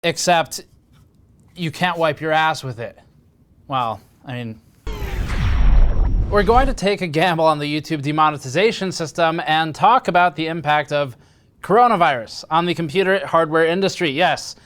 except you can't wipe your ass with it. Well, I mean, we're going to take a gamble on the YouTube demonetization system and talk about the impact of coronavirus on the computer hardware industry. Yes,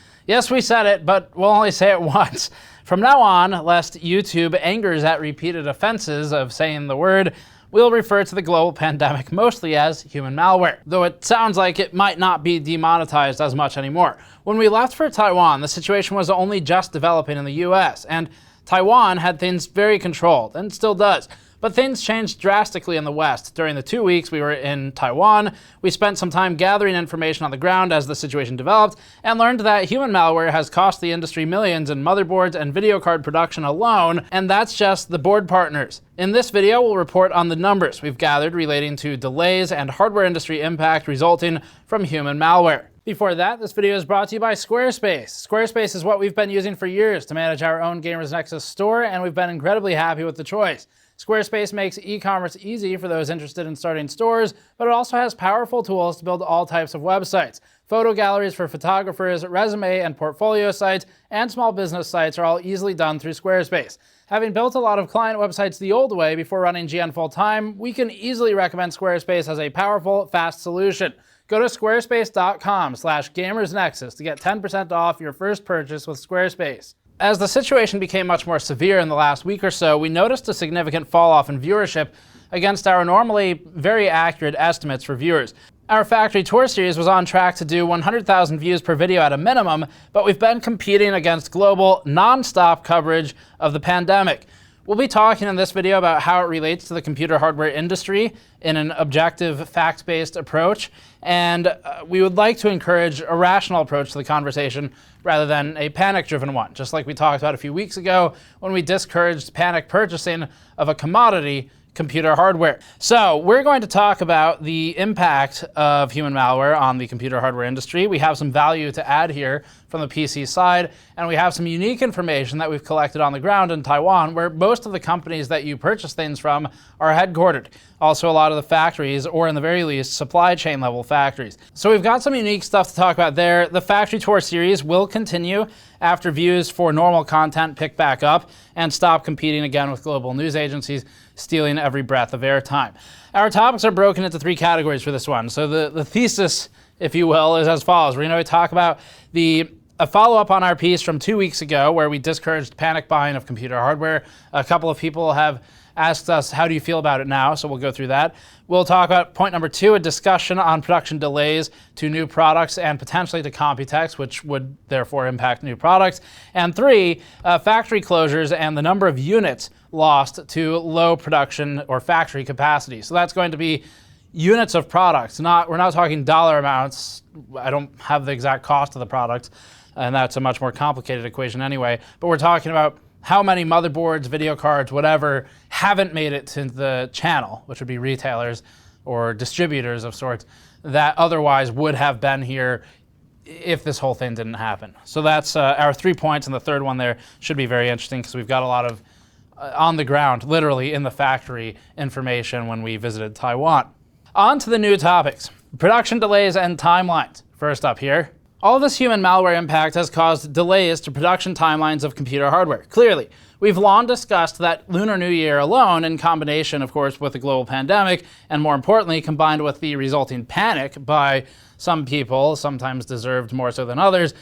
we said it, but we'll only say it once. From now on, lest YouTube angers at repeated offenses of saying the word, we'll refer to the global pandemic mostly as human malware, though it sounds like it might not be demonetized as much anymore. When we left for Taiwan, the situation was only just developing in the US, and Taiwan had things very controlled, and still does. But things changed drastically in the West. During the 2 weeks we were in Taiwan, we spent some time gathering information on the ground as the situation developed, and learned that human malware has cost the industry millions in motherboards and video card production alone, and that's just the board partners. In this video, we'll report on the numbers we've gathered relating to delays and hardware industry impact resulting from human malware. Before that, this video is brought to you by Squarespace. Squarespace is what we've been using for years to manage our own Gamers Nexus store, and we've been incredibly happy with the choice. Squarespace makes e-commerce easy for those interested in starting stores, but it also has powerful tools to build all types of websites. Photo galleries for photographers, resume and portfolio sites, and small business sites are all easily done through Squarespace. Having built a lot of client websites the old way before running GN full-time, we can easily recommend Squarespace as a powerful, fast solution. Go to squarespace.com/gamersnexus to get 10% off your first purchase with Squarespace. As the situation became much more severe in the last week or so, we noticed a significant fall-off in viewership against our normally very accurate estimates for viewers. Our factory tour series was on track to do 100,000 views per video at a minimum, but we've been competing against global, non-stop coverage of the pandemic. We'll be talking in this video about how it relates to the computer hardware industry in an objective, fact-based approach, and we would like to encourage a rational approach to the conversation rather than a panic-driven one, just like we talked about a few weeks ago when we discouraged panic purchasing of a commodity, computer hardware. So we're going to talk about the impact of human malware on the computer hardware industry. We have some value to add here from the PC side, and we have some unique information that we've collected on the ground in Taiwan, where most of the companies that you purchase things from are headquartered. Also, a lot of the factories, or in the very least, supply chain level factories. So we've got some unique stuff to talk about there. The factory tour series will continue after views for normal content pick back up and stop competing again with global news agencies stealing every breath of airtime. Our topics are broken into 3 categories for this one. So the thesis, if you will, is as follows. We're going to talk about a follow-up on our piece from 2 weeks ago where we discouraged panic buying of computer hardware. A couple of people have asked us, how do you feel about it now? So we'll go through that. We'll talk about point number 2, a discussion on production delays to new products and potentially to Computex, which would therefore impact new products. And 3, factory closures and the number of units lost to low production or factory capacity. So that's going to be units of products. We're not talking dollar amounts. I don't have the exact cost of the product, and that's a much more complicated equation anyway. But we're talking about how many motherboards, video cards, whatever, haven't made it to the channel, which would be retailers or distributors of sorts, that otherwise would have been here if this whole thing didn't happen. So that's our 3 points, and the third one there should be very interesting because we've got a lot of on the ground, literally in the factory, information when we visited Taiwan. On to the new topics. Production delays and timelines. First up here. All of this human malware impact has caused delays to production timelines of computer hardware. Clearly, we've long discussed that Lunar New Year alone, in combination, of course, with the global pandemic, and more importantly, combined with the resulting panic by some people, sometimes deserved more so than others,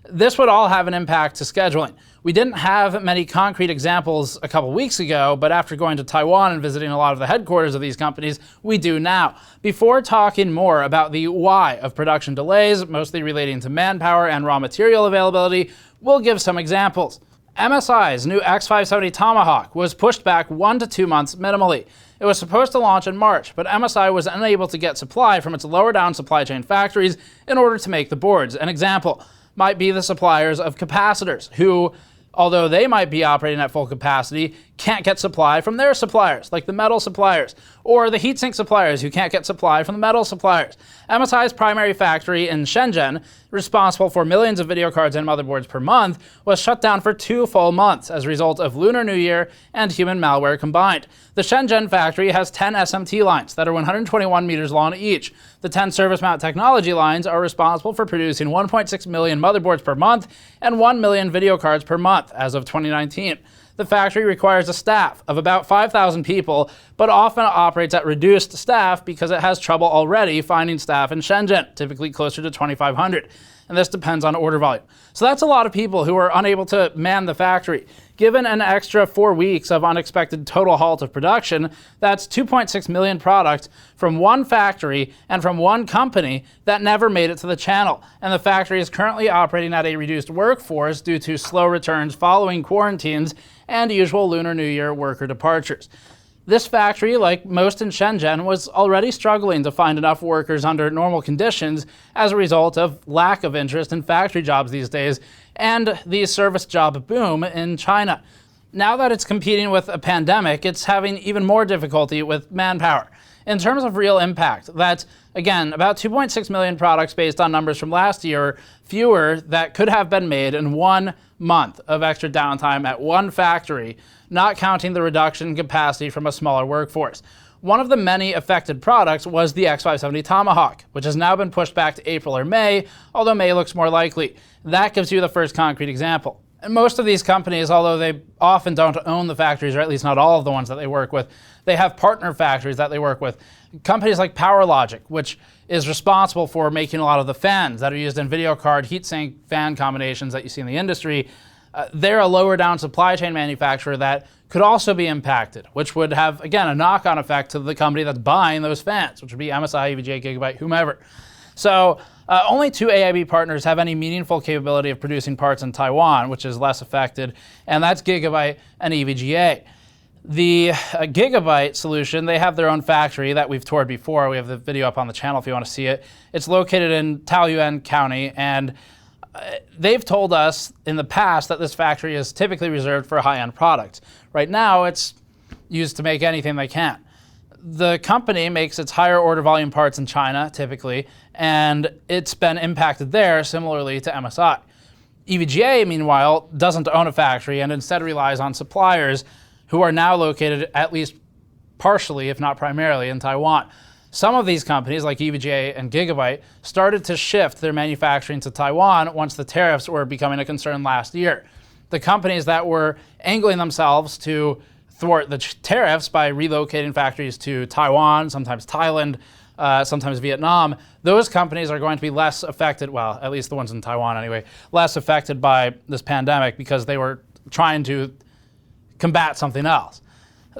this would all have an impact to scheduling. We didn't have many concrete examples a couple weeks ago, but after going to Taiwan and visiting a lot of the headquarters of these companies, we do now. Before talking more about the why of production delays, mostly relating to manpower and raw material availability, we'll give some examples. MSI's new X570 Tomahawk was pushed back 1 to 2 months minimally. It was supposed to launch in March, but MSI was unable to get supply from its lower down supply chain factories in order to make the boards. An example might be the suppliers of capacitors, who, although they might be operating at full capacity, can't get supply from their suppliers, like the metal suppliers. or the heatsink suppliers who can't get supply from the metal suppliers. MSI's primary factory in Shenzhen, responsible for millions of video cards and motherboards per month, was shut down for 2 full months as a result of Lunar New Year and human malware combined. The Shenzhen factory has 10 SMT lines that are 121 meters long each. The 10 service mount technology lines are responsible for producing 1.6 million motherboards per month and 1 million video cards per month as of 2019. The factory requires a staff of about 5,000 people, but often operates at reduced staff because it has trouble already finding staff in Shenzhen, typically closer to 2,500. And this depends on order volume. So that's a lot of people who are unable to man the factory. Given an extra 4 weeks of unexpected total halt of production, that's 2.6 million products from one factory and from one company that never made it to the channel. And the factory is currently operating at a reduced workforce due to slow returns following quarantines and usual Lunar New Year worker departures. This factory, like most in Shenzhen, was already struggling to find enough workers under normal conditions as a result of lack of interest in factory jobs these days and the service job boom in China. Now that it's competing with a pandemic, it's having even more difficulty with manpower. In terms of real impact, that's, again, about 2.6 million products based on numbers from last year, fewer that could have been made in 1 month of extra downtime at one factory, not counting the reduction in capacity from a smaller workforce. One of the many affected products was the X570 Tomahawk, which has now been pushed back to April or May, although May looks more likely. That gives you the first concrete example. And most of these companies, although they often don't own the factories, or at least not all of the ones that they work with, they have partner factories that they work with. Companies like PowerLogic, which is responsible for making a lot of the fans that are used in video card heatsink fan combinations that you see in the industry, they're a lower down supply chain manufacturer that could also be impacted, which would have, again, a knock-on effect to the company that's buying those fans, which would be MSI, EVGA, Gigabyte, whomever. So only 2 AIB partners have any meaningful capability of producing parts in Taiwan, which is less affected, and that's Gigabyte and EVGA. The Gigabyte solution, they have their own factory that we've toured before. We have the video up on the channel if you want to see it. It's located in Taoyuan County, and they've told us in the past that this factory is typically reserved for high-end products. Right now, it's used to make anything they can. The company makes its higher order volume parts in China, typically, and it's been impacted there similarly to MSI. EVGA, meanwhile, doesn't own a factory and instead relies on suppliers who are now located at least partially, if not primarily, in Taiwan. Some of these companies, like EVGA and Gigabyte, started to shift their manufacturing to Taiwan once the tariffs were becoming a concern last year. The companies that were angling themselves to thwart the tariffs by relocating factories to Taiwan, sometimes Thailand, sometimes Vietnam, those companies are going to be less affected, well, at least the ones in Taiwan anyway, less affected by this pandemic because they were trying to combat something else.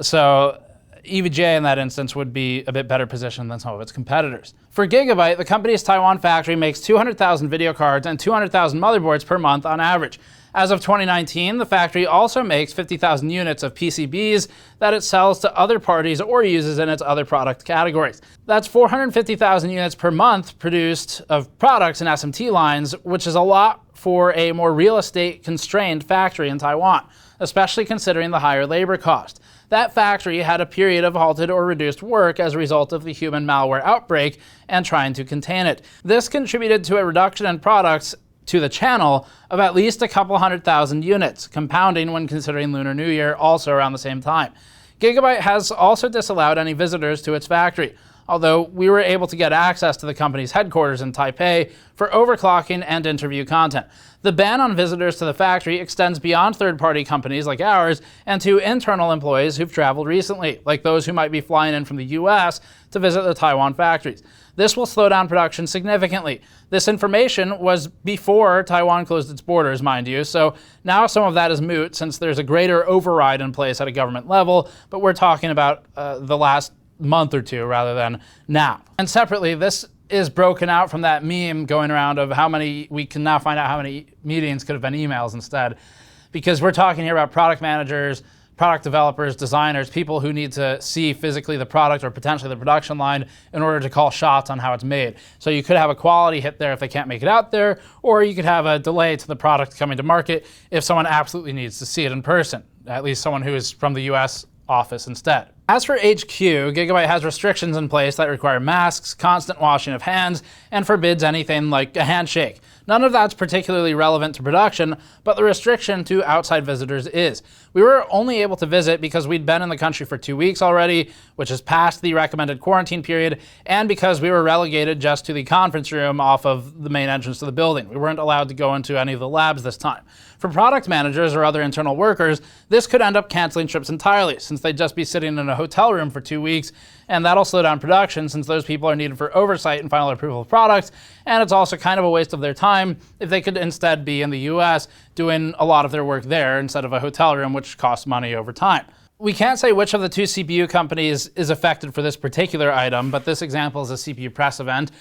So EVGA in that instance would be a bit better positioned than some of its competitors. For Gigabyte, the company's Taiwan factory makes 200,000 video cards and 200,000 motherboards per month on average. As of 2019, the factory also makes 50,000 units of PCBs that it sells to other parties or uses in its other product categories. That's 450,000 units per month produced of products in SMT lines, which is a lot for a more real estate constrained factory in Taiwan, especially considering the higher labor cost. That factory had a period of halted or reduced work as a result of the human malware outbreak and trying to contain it. This contributed to a reduction in products to the channel of at least a couple 100,000 units, compounding when considering Lunar New Year also around the same time. Gigabyte has also disallowed any visitors to its factory, although we were able to get access to the company's headquarters in Taipei for overclocking and interview content. The ban on visitors to the factory extends beyond third-party companies like ours and to internal employees who've traveled recently, like those who might be flying in from the US to visit the Taiwan factories. This will slow down production significantly. This information was before Taiwan closed its borders, mind you, so now some of that is moot since there's a greater override in place at a government level, but we're talking about the last month or two rather than now. And separately, this is broken out from that meme going around of how many, we can now find out how many meetings could have been emails instead, because we're talking here about product managers, product developers, designers, people who need to see physically the product or potentially the production line in order to call shots on how it's made. So you could have a quality hit there if they can't make it out there, or you could have a delay to the product coming to market if someone absolutely needs to see it in person, at least someone who is from the US office instead. As for HQ, Gigabyte has restrictions in place that require masks, constant washing of hands, and forbids anything like a handshake. None of that's particularly relevant to production, but the restriction to outside visitors is. We were only able to visit because we'd been in the country for 2 weeks already, which is past the recommended quarantine period, and because we were relegated just to the conference room off of the main entrance to the building. We weren't allowed to go into any of the labs this time. For product managers or other internal workers, this could end up canceling trips entirely, since they'd just be sitting in a hotel room for 2 weeks, and that'll slow down production since those people are needed for oversight and final approval of products, and it's also kind of a waste of their time if they could instead be in the US doing a lot of their work there instead of a hotel room, which costs money over time. We can't say which of the two CPU companies is affected for this particular item, but this example is a CPU press event.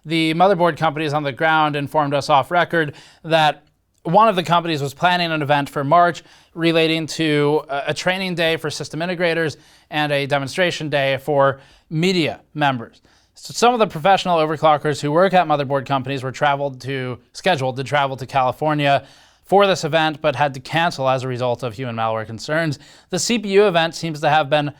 The motherboard companies on the ground informed us off record that one of the companies was planning an event for March relating to a training day for system integrators and a demonstration day for media members. So some of the professional overclockers who work at motherboard companies were scheduled to travel to California for this event, but had to cancel as a result of human malware concerns. The CPU event seems to have been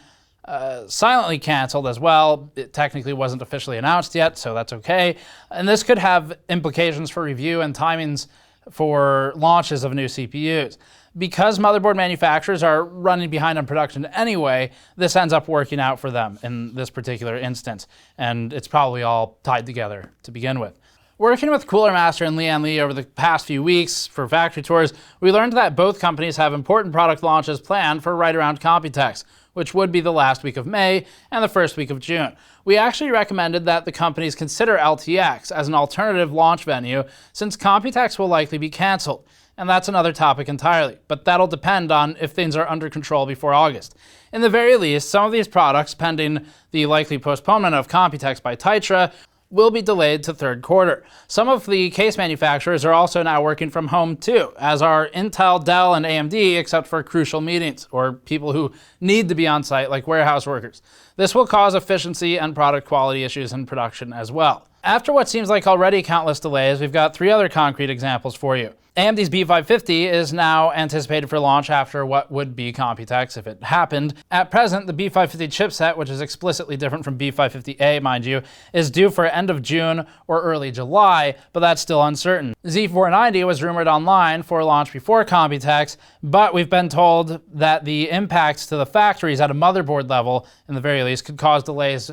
silently canceled as well. It technically wasn't officially announced yet, so that's okay. And this could have implications for review and timings for launches of new CPUs. Because motherboard manufacturers are running behind on production anyway, this ends up working out for them in this particular instance, and it's probably all tied together to begin with. Working with Cooler Master and Lian Li over the past few weeks for factory tours, we learned that both companies have important product launches planned for right around Computex, which would be the last week of May and the first week of June. We actually recommended that the companies consider LTX as an alternative launch venue, since Computex will likely be canceled. And that's another topic entirely, but that'll depend on if things are under control before August. In the very least, some of these products, pending the likely postponement of Computex by Taizhong, will be delayed to third quarter. Some of the case manufacturers are also now working from home too, as are Intel, Dell, and AMD, except for crucial meetings or people who need to be on site, like warehouse workers. This will cause efficiency and product quality issues in production as well. After what seems like already countless delays, we've got 3 other concrete examples for you. AMD's B550 is now anticipated for launch after what would be Computex if it happened. At present, the B550 chipset, which is explicitly different from B550A, mind you, is due for end of June or early July, but that's still uncertain. Z490 was rumored online for launch before Computex, but we've been told that the impacts to the factories at a motherboard level, in the very least, could cause delays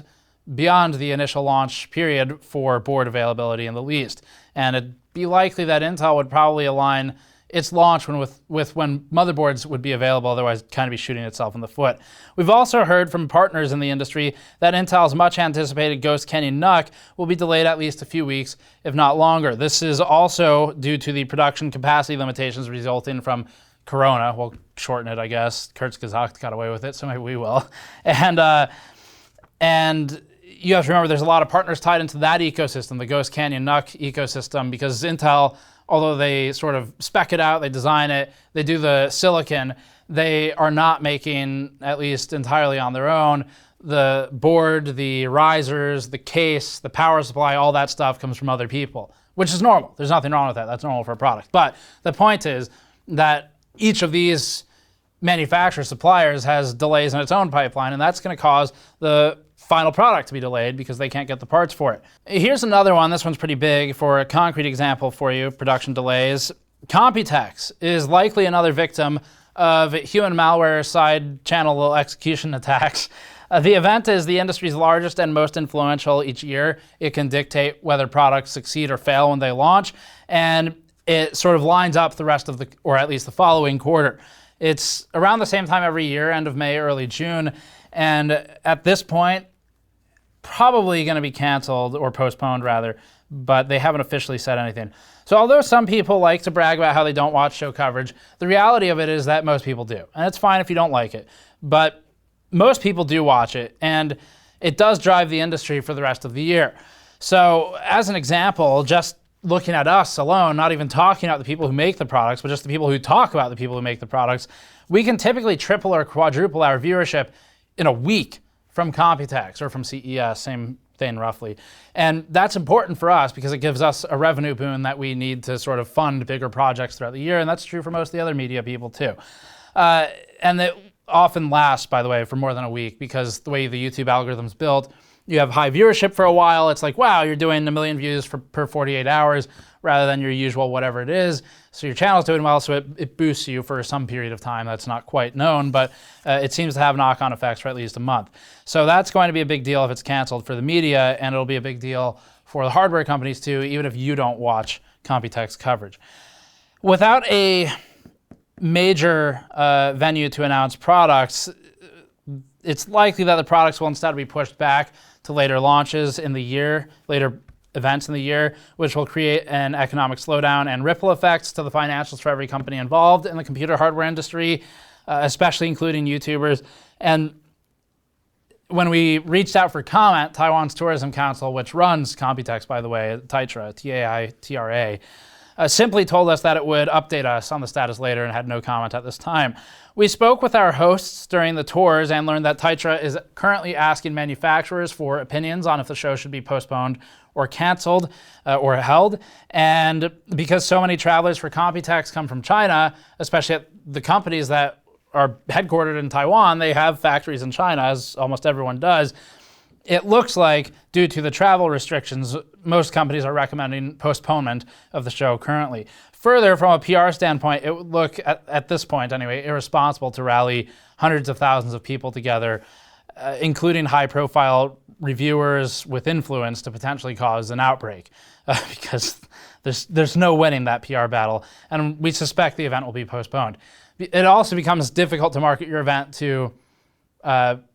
beyond the initial launch period for board availability in the least. And it'd be likely that Intel would probably align its launch with when motherboards would be available, otherwise kind of be shooting itself in the foot. We've also heard from partners in the industry that Intel's much anticipated Ghost Canyon NUC will be delayed at least a few weeks, if not longer. This is also due to the production capacity limitations resulting from Corona. We'll shorten it, I guess. Kurzgesagt got away with it, so maybe we will. And you have to remember there's a lot of partners tied into that ecosystem, the Ghost Canyon NUC ecosystem, because Intel, although they sort of spec it out, they design it, they do the silicon, they are not making, at least entirely on their own, the board, the risers, the case, the power supply, all that stuff comes from other people, which is normal. There's nothing wrong with that. That's normal for a product. But the point is that each of these manufacturer suppliers has delays in its own pipeline, and that's going to cause the final product to be delayed because they can't get the parts for it. Here's another one. This one's pretty big for a concrete example for you, production delays. Computex is likely another victim of human malware side channel execution attacks. The event is the industry's largest and most influential each year. It can dictate whether products succeed or fail when they launch, and it sort of lines up the rest of the, or at least the following quarter. It's around the same time every year, end of May, early June, and at this point, probably going to be canceled or postponed rather, but they haven't officially said anything. So although some people like to brag about how they don't watch show coverage, the reality of it is that most people do. And it's fine if you don't like it, but most people do watch it, and it does drive the industry for the rest of the year. So as an example, just looking at us alone, not even talking about the people who make the products, but just the people who talk about the people who make the products, we can typically triple or quadruple our viewership in a week from Computex or from CES, same thing roughly. And that's important for us because it gives us a revenue boon that we need to sort of fund bigger projects throughout the year, and that's true for most of the other media people too. And that often lasts, by the way, for more than a week, because the way the YouTube algorithm's built, you have high viewership for a while. It's like, wow, you're doing 1 million views per 48 hours rather than your usual whatever it is. So your channel's doing well, so it boosts you for some period of time that's not quite known, but it seems to have knock-on effects for at least a month. So that's going to be a big deal if it's canceled for the media, and it'll be a big deal for the hardware companies too, even if you don't watch Computex coverage. Without a major venue to announce products, it's likely that the products will instead be pushed back to later launches in the year, later events in the year, which will create an economic slowdown and ripple effects to the financials for every company involved in the computer hardware industry, especially including YouTubers. And when we reached out for comment, Taiwan's Tourism Council, which runs Computex, by the way, Taitra, T-A-I-T-R-A, simply told us that it would update us on the status later and had no comment at this time. We spoke with our hosts during the tours and learned that Taitra is currently asking manufacturers for opinions on if the show should be postponed or canceled or held. And because so many travelers for Computex come from China, especially at the companies that are headquartered in Taiwan, they have factories in China, as almost everyone does. It looks like, due to the travel restrictions, most companies are recommending postponement of the show currently. Further, from a PR standpoint, it would look, at this point anyway, irresponsible to rally hundreds of thousands of people together, including high-profile reviewers with influence, to potentially cause an outbreak, because there's no winning that PR battle, and we suspect the event will be postponed. It also becomes difficult to market your event to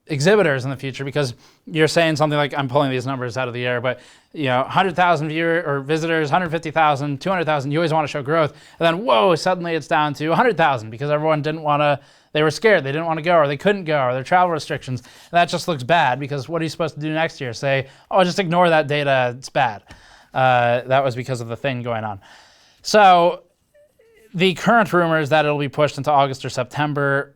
exhibitors in the future, because you're saying something like, I'm pulling these numbers out of the air, but 100,000 viewers or visitors, 150,000, 200,000, you always want to show growth, and then whoa, suddenly it's down to 100,000 because everyone didn't want to, they were scared, they didn't want to go, or they couldn't go, or their travel restrictions. And that just looks bad, because what are you supposed to do next year? Say, oh, just ignore that data, it's bad. That was because of the thing going on. So the current rumor is that it'll be pushed into August or September.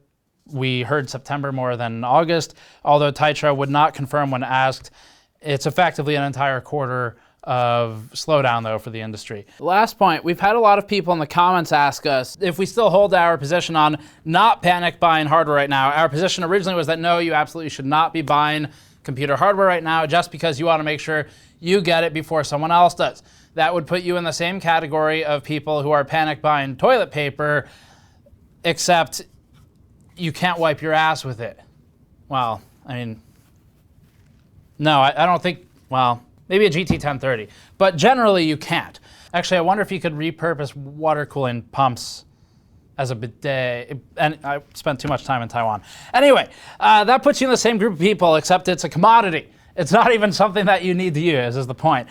We heard September more than August, although Taitra would not confirm when asked. It's effectively an entire quarter of slowdown, though, for the industry. Last point, we've had a lot of people in the comments ask us if we still hold our position on not panic buying hardware right now. Our position originally was that no, you absolutely should not be buying computer hardware right now just because you want to make sure you get it before someone else does. That would put you in the same category of people who are panic buying toilet paper, except you can't wipe your ass with it. Well, I mean, no, I don't think, well, maybe a GT 1030, but generally you can't. Actually, I wonder if you could repurpose water cooling pumps as a bidet, and I spent too much time in Taiwan. Anyway, that puts you in the same group of people, except it's a commodity. It's not even something that you need to use, is the point.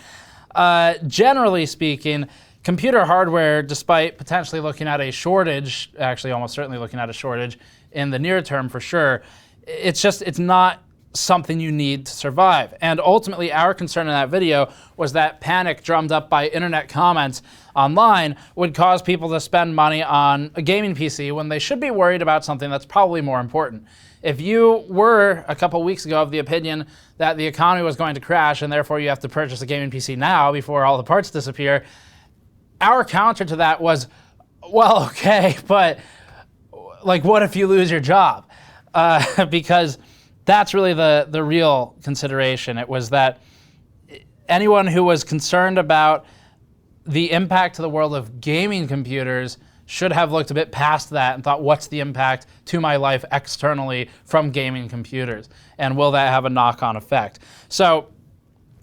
Generally speaking, computer hardware, despite potentially looking at a shortage, actually almost certainly looking at a shortage in the near term for sure, it's not something you need to survive. And ultimately, our concern in that video was that panic drummed up by internet comments online would cause people to spend money on a gaming PC when they should be worried about something that's probably more important. If you were, a couple weeks ago, of the opinion that the economy was going to crash and therefore you have to purchase a gaming PC now before all the parts disappear, our counter to that was, well, okay, but like, what if you lose your job? Because that's really the real consideration. It was that anyone who was concerned about the impact to the world of gaming computers should have looked a bit past that and thought, what's the impact to my life externally from gaming computers? And will that have a knock-on effect? So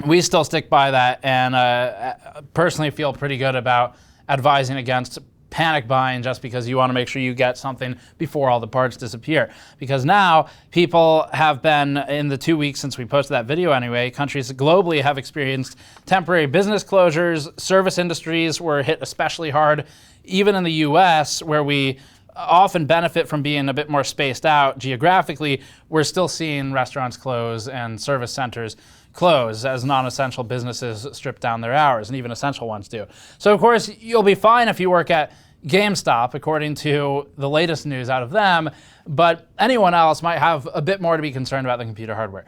we still stick by that, and personally feel pretty good about advising against panic buying just because you want to make sure you get something before all the parts disappear. Because now people have been, in the 2 weeks since we posted that video anyway, countries globally have experienced temporary business closures. Service industries were hit especially hard. Even in the US, where we often benefit from being a bit more spaced out geographically, we're still seeing restaurants close and service centers close as non-essential businesses strip down their hours, and even essential ones do. So of course, you'll be fine if you work at GameStop, according to the latest news out of them, but anyone else might have a bit more to be concerned about than computer hardware.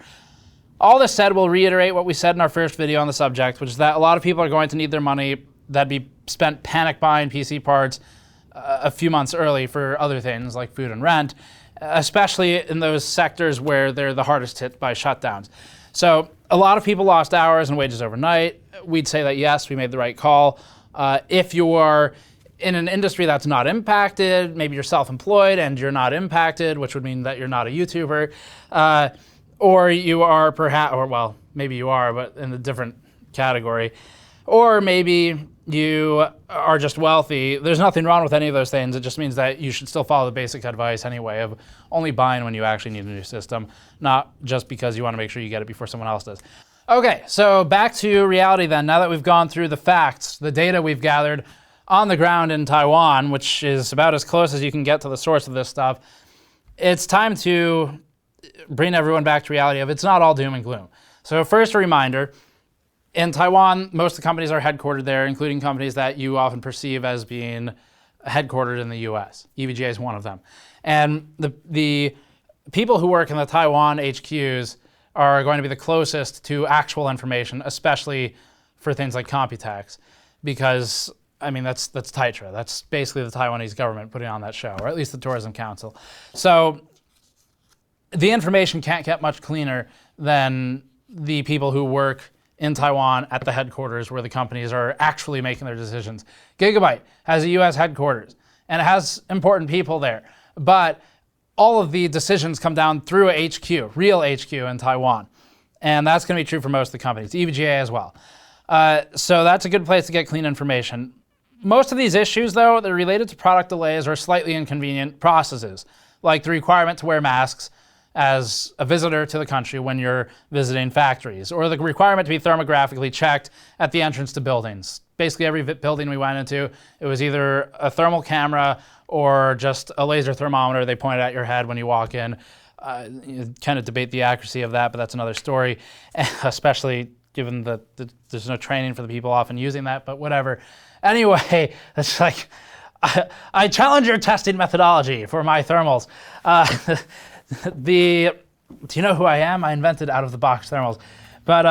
All this said, we'll reiterate what we said in our first video on the subject, which is that a lot of people are going to need their money that'd be spent panic buying PC parts a few months early for other things like food and rent. especially in those sectors where they're the hardest hit by shutdowns. So a lot of people lost hours and wages overnight. We'd say that yes, we made the right call. If you are in an industry that's not impacted, maybe you're self-employed and you're not impacted, which would mean that you're not a YouTuber, or you are perhaps, or well, maybe you are, but in a different category, or maybe you are just wealthy. There's nothing wrong with any of those things. It just means that you should still follow the basic advice anyway of only buying when you actually need a new system, not just because you want to make sure you get it before someone else does. Okay, so back to reality then. Now that we've gone through the facts, the data we've gathered on the ground in Taiwan, which is about as close as you can get to the source of this stuff, it's time to bring everyone back to reality of it's not all doom and gloom. So first, a reminder, in Taiwan, most of the companies are headquartered there, including companies that you often perceive as being headquartered in the US. EVGA is one of them. And the people who work in the Taiwan HQs are going to be the closest to actual information, especially for things like Computex, because I mean, that's Taitra. That's basically the Taiwanese government putting on that show, or at least the Tourism Council. So the information can't get much cleaner than the people who work in Taiwan at the headquarters where the companies are actually making their decisions. Gigabyte has a US headquarters, and it has important people there. But all of the decisions come down through a HQ, real HQ in Taiwan. And that's going to be true for most of the companies, EVGA as well. So that's a good place to get clean information. Most of these issues, though, they're related to product delays or slightly inconvenient processes, like the requirement to wear masks as a visitor to the country when you're visiting factories, or the requirement to be thermographically checked at the entrance to buildings. Basically, every building we went into, it was either a thermal camera or just a laser thermometer they pointed at your head when you walk in. You kind of debate the accuracy of that, but that's another story, especially given that there's no training for the people often using that, but whatever. Anyway, it's like, I challenge your testing methodology for my thermals. Do you know who I am? I invented out-of-the-box thermals. But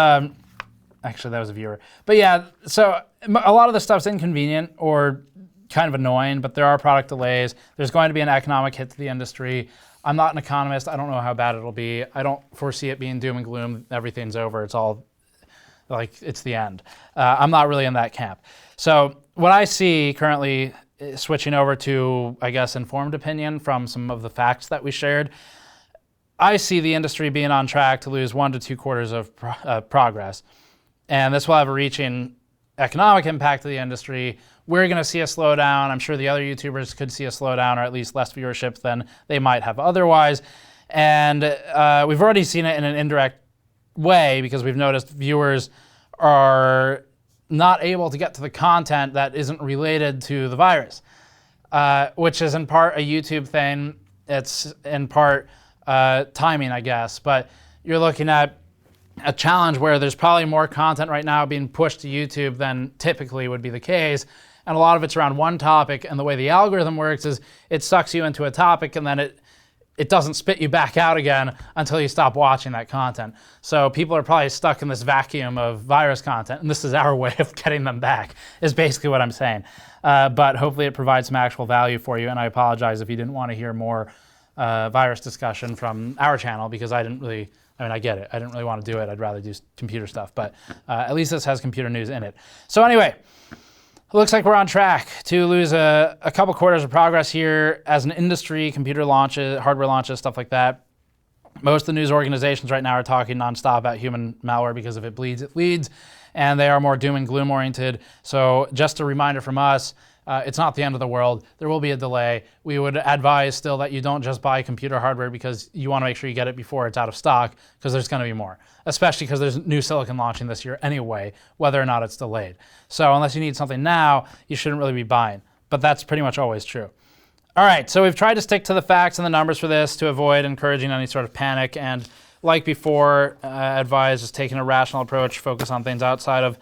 actually, that was a viewer. But yeah, so a lot of the stuff's inconvenient or kind of annoying, but there are product delays. There's going to be an economic hit to the industry. I'm not an economist. I don't know how bad it'll be. I don't foresee it being doom and gloom. Everything's over. It's all like it's the end. I'm not really in that camp. So what I see currently, switching over to, I guess, informed opinion from some of the facts that we shared, I see the industry being on track to lose 1 to 2 quarters of progress. And this will have a reaching economic impact to the industry. We're going to see a slowdown. I'm sure the other YouTubers could see a slowdown, or at least less viewership than they might have otherwise. And we've already seen it in an indirect way, because we've noticed viewers are not able to get to the content that isn't related to the virus, which is in part a YouTube thing. It's in part timing, I guess. But you're looking at a challenge where there's probably more content right now being pushed to YouTube than typically would be the case. And a lot of it's around one topic. And the way the algorithm works is it sucks you into a topic, and then it doesn't spit you back out again until you stop watching that content. So people are probably stuck in this vacuum of virus content, and this is our way of getting them back, is basically what I'm saying. But hopefully it provides some actual value for you, and I apologize if you didn't want to hear more virus discussion from our channel, because I get it. I didn't really want to do it. I'd rather do computer stuff, but at least this has computer news in it. So anyway, it looks like we're on track to lose a couple quarters of progress here as an industry, computer launches, hardware launches, stuff like that. Most of the news organizations right now are talking nonstop about human malware because if it bleeds, it leads, and they are more doom and gloom oriented. So just a reminder from us, it's not the end of the world. There will be a delay. We would advise still that you don't just buy computer hardware because you want to make sure you get it before it's out of stock, because there's going to be more, especially because there's new silicon launching this year anyway, whether or not it's delayed. So unless you need something now, you shouldn't really be buying. But that's pretty much always true. All right, so we've tried to stick to the facts and the numbers for this to avoid encouraging any sort of panic. And like before, advise just taking a rational approach, focus on things outside of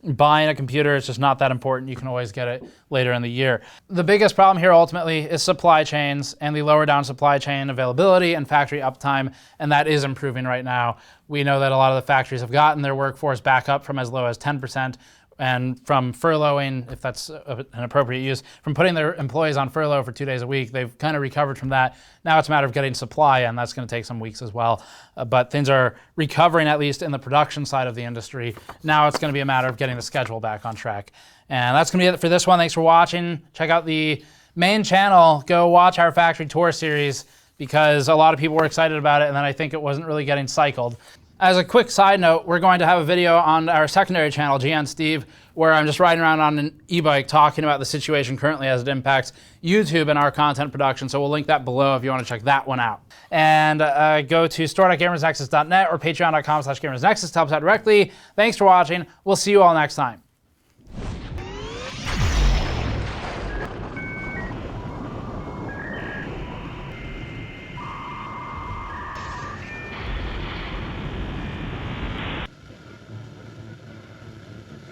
buying a computer. It's just not that important. You can always get it later in the year. The biggest problem here ultimately is supply chains and the lower down supply chain availability and factory uptime, and that is improving right now. We know that a lot of the factories have gotten their workforce back up from as low as 10% and from furloughing, if that's an appropriate use, from putting their employees on furlough for 2 days a week, they've kind of recovered from that. Now it's a matter of getting supply, and that's going to take some weeks as well. But things are recovering, at least in the production side of the industry. Now it's going to be a matter of getting the schedule back on track. And that's going to be it for this one. Thanks for watching. Check out the main channel. Go watch our factory tour series, because a lot of people were excited about it, and then I think it wasn't really getting cycled. As a quick side note, we're going to have a video on our secondary channel, GN Steve, where I'm just riding around on an e-bike talking about the situation currently as it impacts YouTube and our content production. So we'll link that below if you want to check that one out. And go to store.gamersnexus.net or patreon.com/gamersnexus to help us out directly. Thanks for watching. We'll see you all next time.